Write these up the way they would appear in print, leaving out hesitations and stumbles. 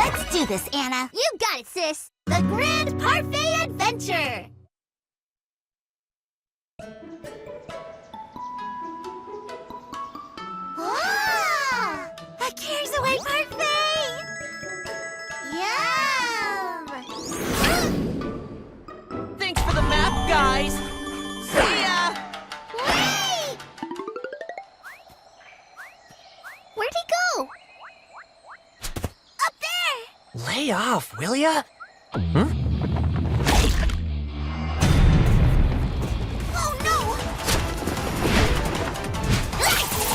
Let's do this, Anna. You got it, sis. The Grand Parfait Adventure. Ah! A cares away parfait! Yum! Thanks for the map, guys! See ya! Wait! Where'd he go? Up there! Lay off, will ya? Hmm? Oh no! Let's go!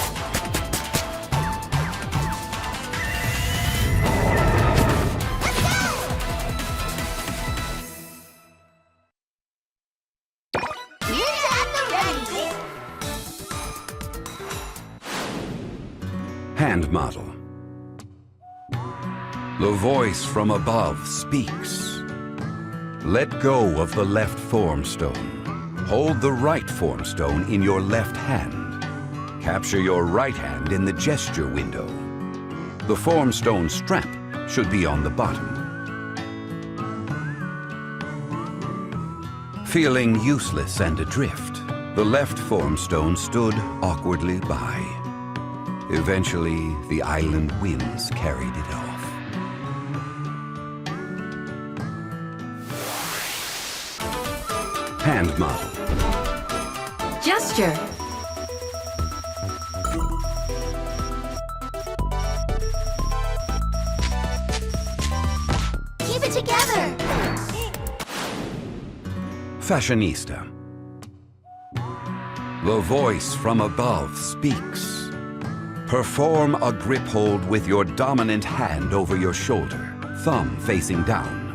Ninja at the ready! Hand model. The voice from above speaks. Let go of the left form stone. Hold the right form stone in your left hand. Capture your right hand in the gesture window. The form stone strap should be on the bottom. Feeling useless and adrift, the left form stone stood awkwardly by. Eventually, the island winds carried it off. Hand model. Gesture. Keep it together! Fashionista. The voice from above speaks. Perform a grip hold with your dominant hand over your shoulder, thumb facing down.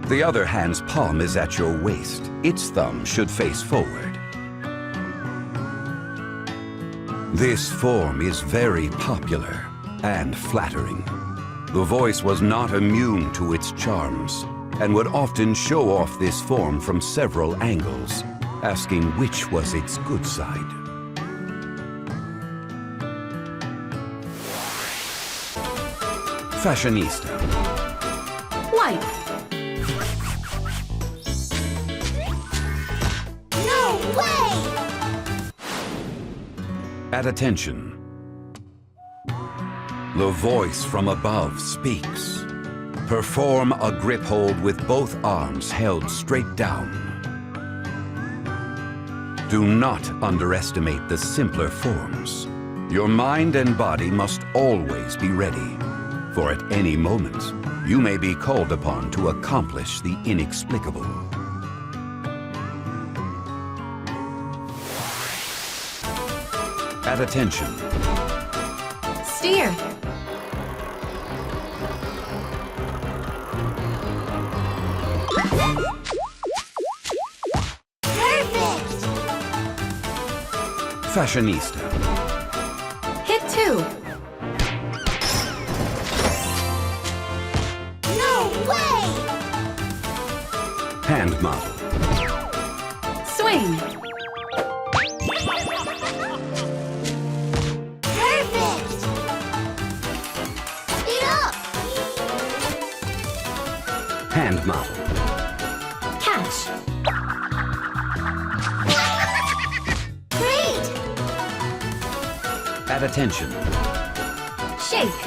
The other hand's palm is at your waist. Its thumb should face forward. This form is very popular and flattering. The voice was not immune to its charms and would often show off this form from several angles, asking which was its good side. Fashionista. Wipe. No way! At attention. The voice from above speaks. Perform a grip hold with both arms held straight down. Do not underestimate the simpler forms. Your mind and body must always be ready, for at any moment, you may be called upon to accomplish the inexplicable. At attention. Steer. Perfect! Fashionista. Hit 2. No way! Hand model. Swing. Perfect! Speed up! Hand model. Catch. Great! At attention. Shake.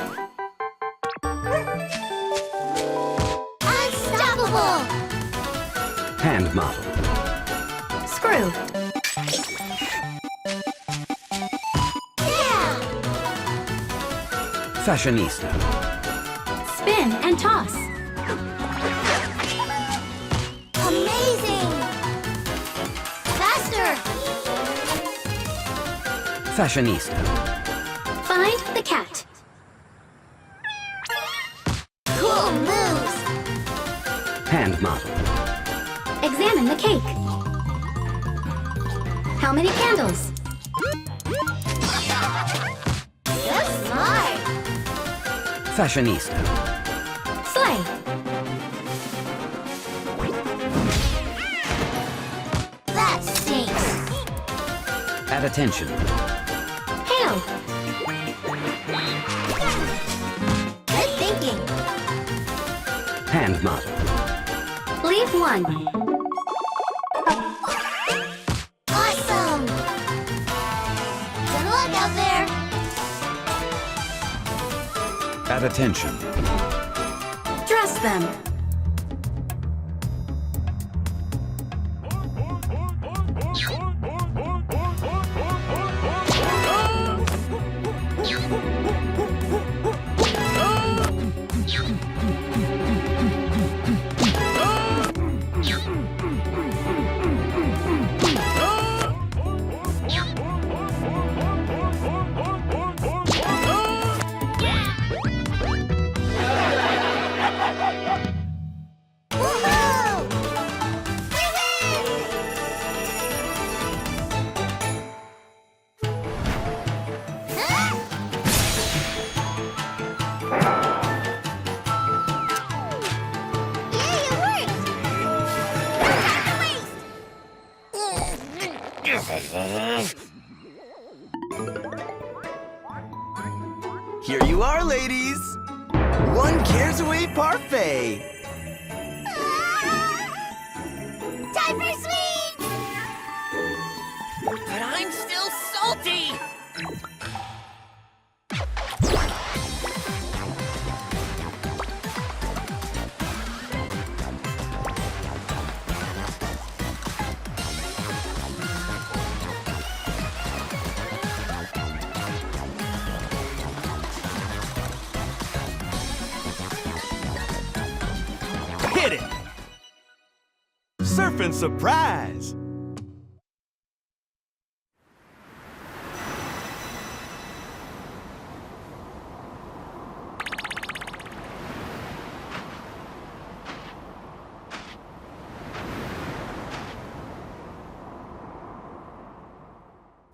Unstoppable! Hand model. Screw. Yeah! Fashionista. Spin and toss. Amazing! Faster! Fashionista. Find the cat. Cool moves! Hand model. Examine the cake. How many candles? That's smart! Fashionista. Sleigh. That stinks! At attention. Hail. Good thinking! hand model. Leave 1. Awesome! Good luck out there! At attention. Dress them. Woohoo! We win! Huh? Yay, it worked! Not the waste! Here you are, ladies! One cares away parfait! Time for sweets! But I'm still salty! Hit it! Surfing surprise!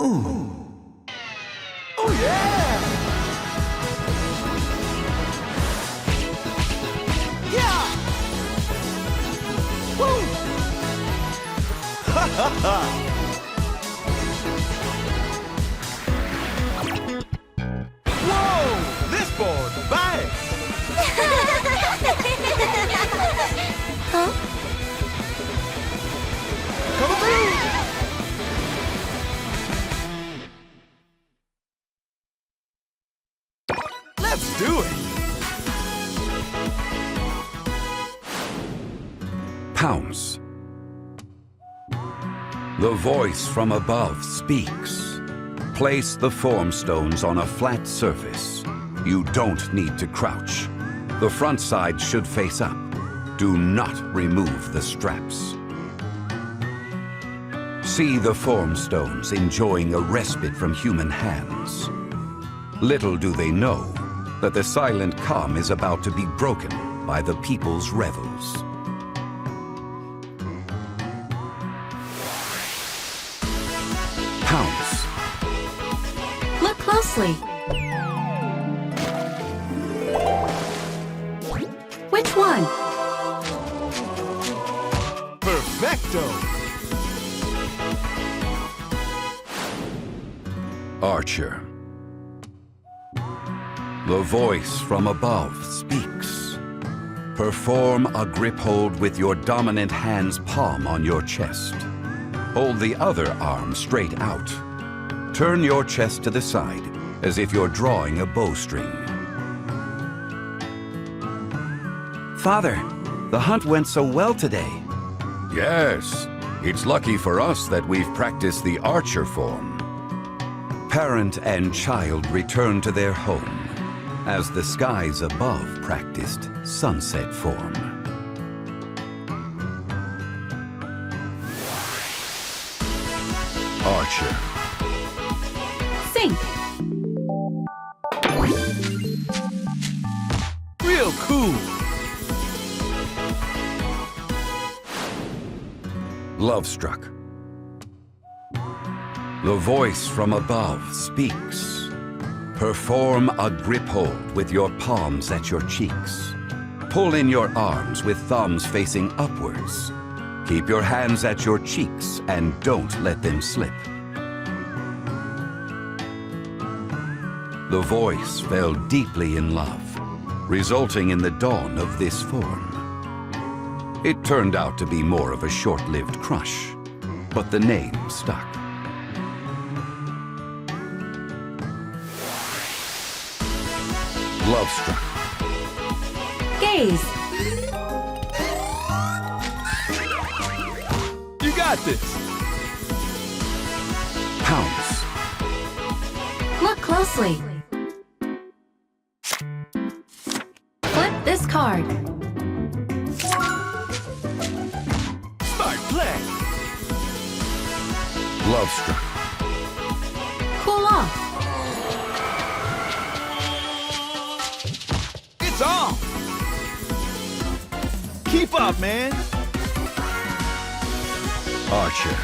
Ooh. Oh yeah! Yeah! Woo! Ha ha ha! Whoa! This board, bang! Huh? Come through! Let's do it! Pounce. The voice from above speaks. Place the form stones on a flat surface. You don't need to crouch. The front side should face up. Do not remove the straps. See the form stones enjoying a respite from human hands. Little do they know that the silent calm is about to be broken by the people's revels. Pounce. Look closely. Which one? Perfecto! Archer. The voice from above speaks. Perform a grip hold with your dominant hand's palm on your chest. Hold the other arm straight out. Turn your chest to the side, as if you're drawing a bowstring. Father, the hunt went so well today. Yes, it's lucky for us that we've practiced the archer form. Parent and child return to their home, as the skies above practiced sunset form. Archer. Sink. Real cool! Lovestruck. The voice from above speaks. Perform a grip hold with your palms at your cheeks. Pull in your arms with thumbs facing upwards. Keep your hands at your cheeks and don't let them slip. The voice fell deeply in love, resulting in the dawn of this form. It turned out to be more of a short-lived crush, but the name stuck. Love struck. Gaze. You got this. Pounce. Look closely. Flip this card. Smart play. Love struck. Cool off. It's on. Keep up, man. Archer.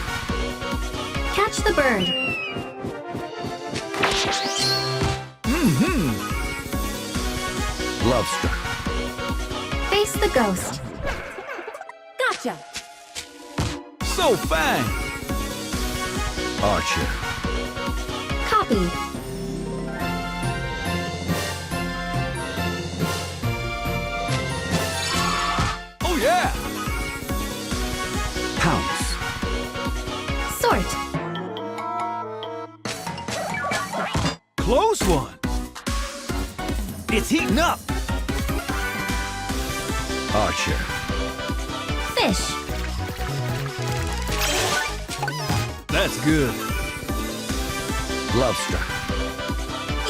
Catch the bird. Love struck. Face the ghost. Gotcha. So fine. Archer. Copy. Oh, yeah. Pounce. Sort. Close one. It's heating up. Archer. Fish. That's good. Love struck.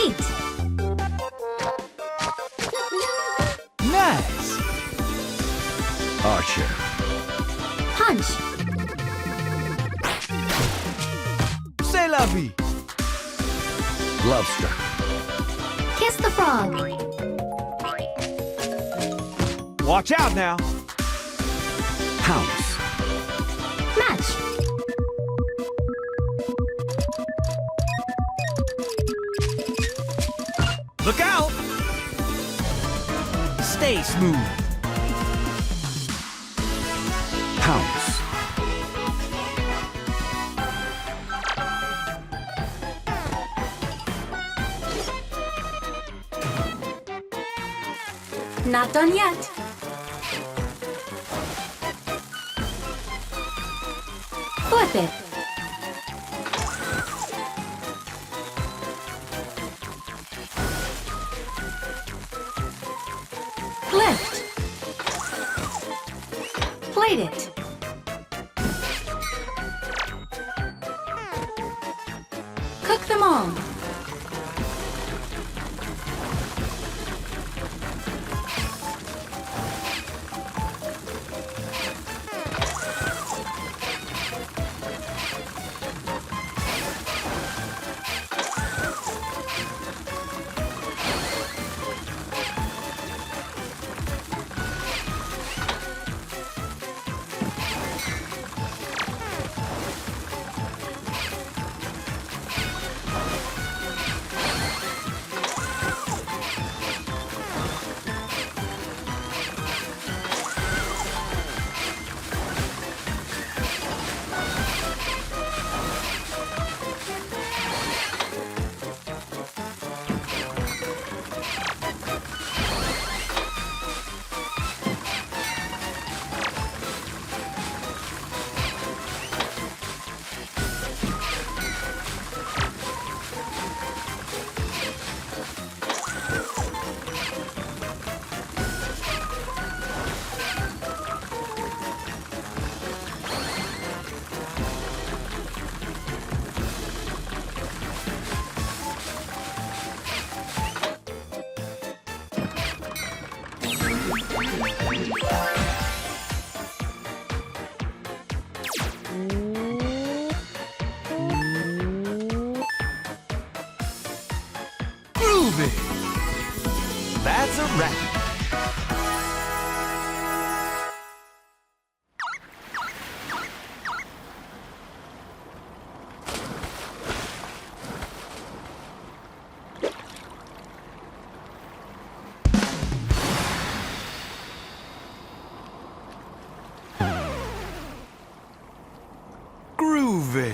Eat. Nice. Archer. Punch. C'est la vie. Love struck. Kiss the frog. Watch out now. Pounce. Match. Look out. Stay smooth. Pounce. Not done yet. Flip it. Lift. Plate it. Cook them all. Groovy. That's a wrap. Groovy.